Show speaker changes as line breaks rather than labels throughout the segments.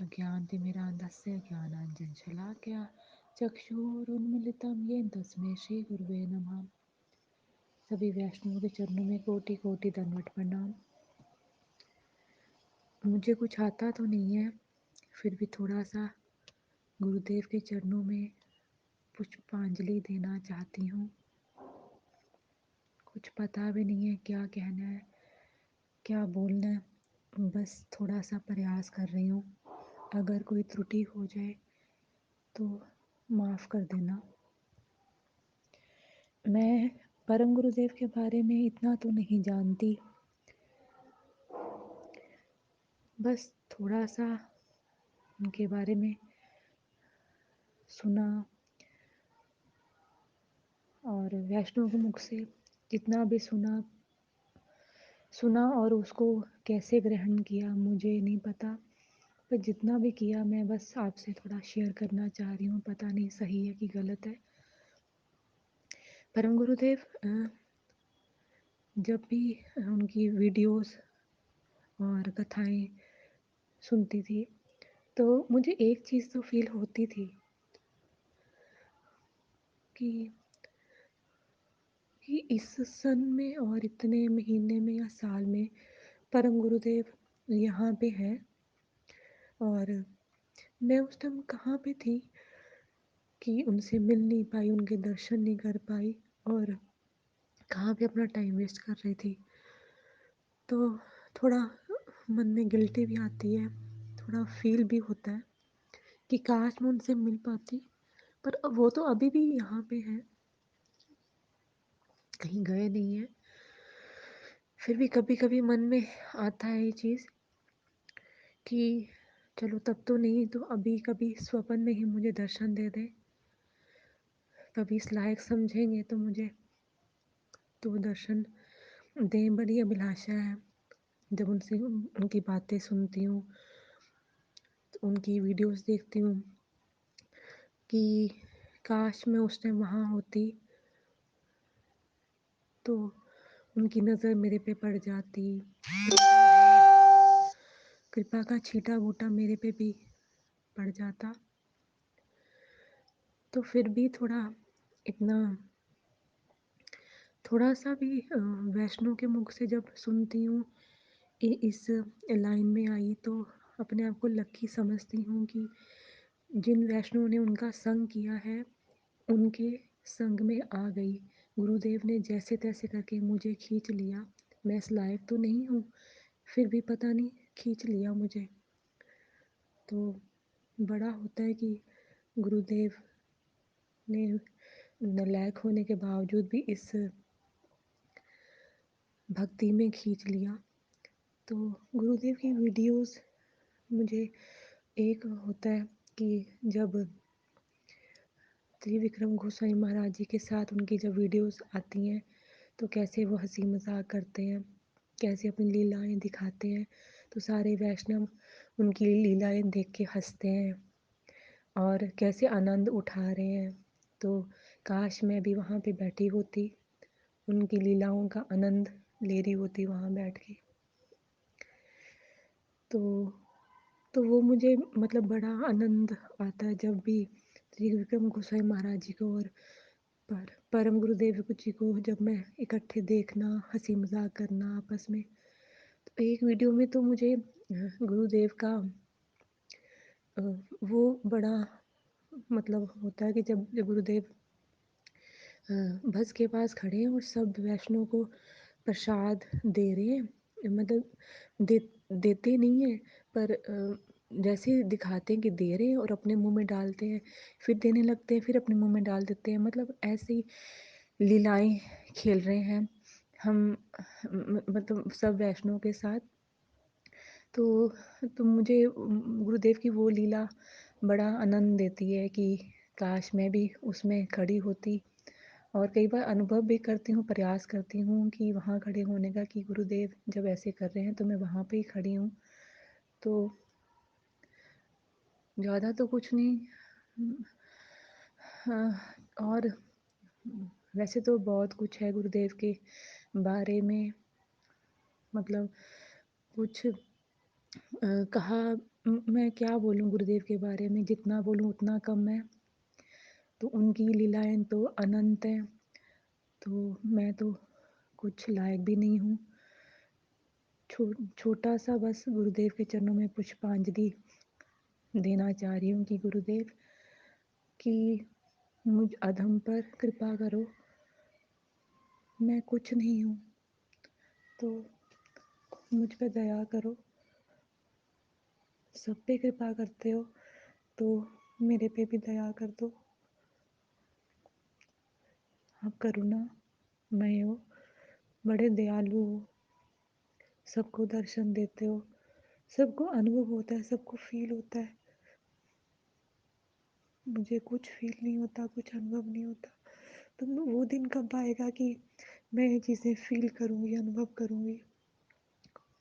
अज्ञानतिमिरान्धस्य ज्ञानाञ्जनशलाकया चक्षुरुन्मीलितं येन तस्मै श्रीगुरुवे नमः। सभी वैष्णवों के चरणों में कोटि कोटि दंडवत प्रणाम। मुझे कुछ आता तो नहीं है, फिर भी थोड़ा सा गुरुदेव के चरणों में पुष्पांजलि देना चाहती हूँ। कुछ पता भी नहीं है क्या कहना है, क्या बोलना है, बस थोड़ा सा प्रयास कर रही हूँ। अगर कोई त्रुटि हो जाए तो माफ़ कर देना। मैं परम गुरुदेव के बारे में इतना तो नहीं जानती, बस थोड़ा सा उनके बारे में सुना और वैष्णव के मुख से जितना भी सुना और उसको कैसे ग्रहण किया मुझे नहीं पता, पर जितना भी किया मैं बस आपसे थोड़ा शेयर करना चाह रही हूँ। पता नहीं सही है कि गलत है। परम गुरुदेव जब भी उनकी वीडियोस और कथाएं सुनती थी तो मुझे एक चीज़ तो फील होती थी कि इस सन में और इतने महीने में या साल में परम गुरुदेव यहाँ पे हैं और मैं उस टाइम कहाँ पे थी कि उनसे मिल नहीं पाई, उनके दर्शन नहीं कर पाई और कहाँ पे अपना टाइम वेस्ट कर रही थी। तो थोड़ा मन में गिल्टी भी आती है, थोड़ा फील भी होता है कि काश मैं उनसे मिल पाती, पर अब वो तो अभी भी यहाँ पे है, कहीं गए नहीं है। फिर भी कभी कभी मन में आता है ये चीज़ कि चलो तब तो नहीं तो अभी कभी स्वप्न में ही मुझे दर्शन दे दे, कभी इस लायक समझेंगे तो मुझे तो दर्शन दें। बड़ी अभिलाषा है जब उनसे उनकी बातें सुनती हूँ, तो उनकी वीडियोस देखती हूँ कि काश मैं उस टाइम वहाँ होती तो उनकी नज़र मेरे पे पड़ जाती, कृपा का छींटा बूटा मेरे पे भी पड़ जाता। तो फिर भी इतना थोड़ा सा भी वैष्णो के मुख से जब सुनती हूँ इस लाइन में आई तो अपने आप को लकी समझती हूँ कि जिन वैष्णो ने उनका संग किया है उनके संग में आ गई। गुरुदेव ने जैसे तैसे करके मुझे खींच लिया। मैं इस लायक तो नहीं हूँ, फिर भी पता नहीं खींच लिया मुझे। तो बड़ा होता है कि गुरुदेव ने नालायक होने के बावजूद भी इस भक्ति में खींच लिया। तो गुरुदेव की वीडियोस मुझे एक होता है कि जब त्रिविक्रम गोस्वामी महाराज जी के साथ उनकी जब वीडियोस आती हैं तो कैसे वो हंसी मजाक करते हैं, कैसे अपनी लीलाएं दिखाते हैं, तो सारे वैष्णव उनकी लीलाएं देख के हंसते हैं और कैसे आनंद उठा रहे हैं। तो काश मैं भी वहाँ पे बैठी होती, उनकी लीलाओं का आनंद ले रही होती वहाँ बैठ के। तो वो मुझे मतलब बड़ा आनंद आता है जब भी त्रिविक्रम गोस्वामी महाराज जी को और परम गुरुदेव जी को जब मैं इकट्ठे देखना, हंसी मजाक करना आपस में। तो एक वीडियो में तो मुझे गुरुदेव का वो बड़ा मतलब होता है कि जब गुरुदेव बस के पास खड़े हैं और सब वैष्णव को प्रसाद दे रहे हैं, मतलब दे देते नहीं हैं पर जैसे दिखाते हैं कि दे रहे हैं और अपने मुंह में डालते हैं, फिर देने लगते हैं, फिर अपने मुंह में डाल देते हैं, मतलब ऐसी लीलाएं खेल रहे हैं हम मतलब सब वैष्णव के साथ। तो मुझे गुरुदेव की वो लीला बड़ा आनंद देती है कि काश मैं भी उसमें खड़ी होती। और कई बार अनुभव भी करती हूँ, प्रयास करती हूँ कि वहाँ खड़े होने का, कि गुरुदेव जब ऐसे कर रहे हैं तो मैं वहाँ पे ही खड़ी हूँ। तो ज़्यादा तो कुछ नहीं। हाँ, और वैसे तो बहुत कुछ है गुरुदेव के बारे में, मतलब कुछ कहा मैं क्या बोलूँ गुरुदेव के बारे में, जितना बोलूँ उतना कम है। तो उनकी लीलाएँ तो अनंत हैं, तो मैं तो कुछ लायक भी नहीं हूँ। छोटा-सा बस गुरुदेव के चरणों में पुष्पांजलि देना चाह रही हूँ कि गुरुदेव, कि मुझ अधम पर कृपा करो, मैं कुछ नहीं हूँ, तो मुझ पे दया करो। सब पे कृपा करते हो, तो मेरे पे भी दया कर दो। आप करुणामय हो, बड़े दयालु हो, सबको दर्शन देते हो, सबको अनुभव होता है, सबको फ़ील होता है। मुझे कुछ फ़ील नहीं होता, कुछ अनुभव नहीं होता। तो वो दिन कब आएगा कि मैं ये चीज़ें फ़ील करूँगी, अनुभव करूँगी?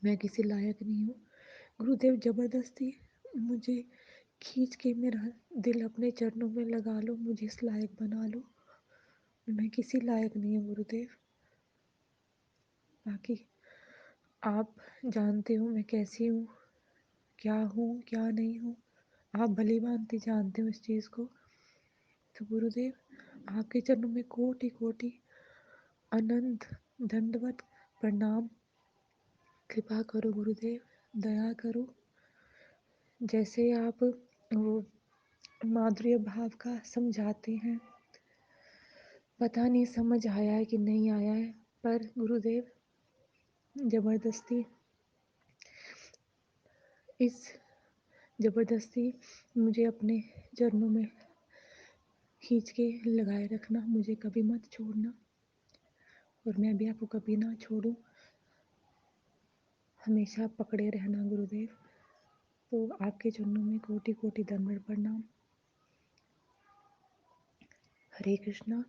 मैं किसी लायक नहीं हूँ। गुरुदेव ज़बरदस्ती मुझे खींच के मेरा दिल अपने चरणों में लगा लो, मुझे इस लायक बना लो। मैं किसी लायक नहीं हूँ गुरुदेव। बाकी आप जानते हो मैं कैसी हूँ, क्या नहीं हूँ। आप भली-भाँति जानते हो इस चीज़ को। तो गुरुदेव, आपके चरणों में कोटि-कोटि अनंत दंडवत प्रणाम। कृपा करो गुरुदेव, दया करो। जैसे आप वो माधुर्य भाव का समझाते हैं, पता नहीं समझ आया है कि नहीं आया है, पर गुरुदेव ज़बरदस्ती इस ज़बरदस्ती मुझे अपने चरणों में खींच के लगाए रखना, मुझे कभी मत छोड़ना और मैं भी आपको कभी ना छोड़ूँ, हमेशा पकड़े रहना गुरुदेव। तो आपके चरणों में कोटि-कोटि दंड प्रणाम। हरे कृष्णा।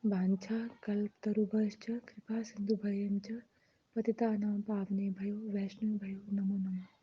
वाञ्छा कल्पतरुभ्यश्च कृपा सिन्धुभ्यं च पतितानां पावनेभ्यो वैष्णवेभ्यो नमो नमः।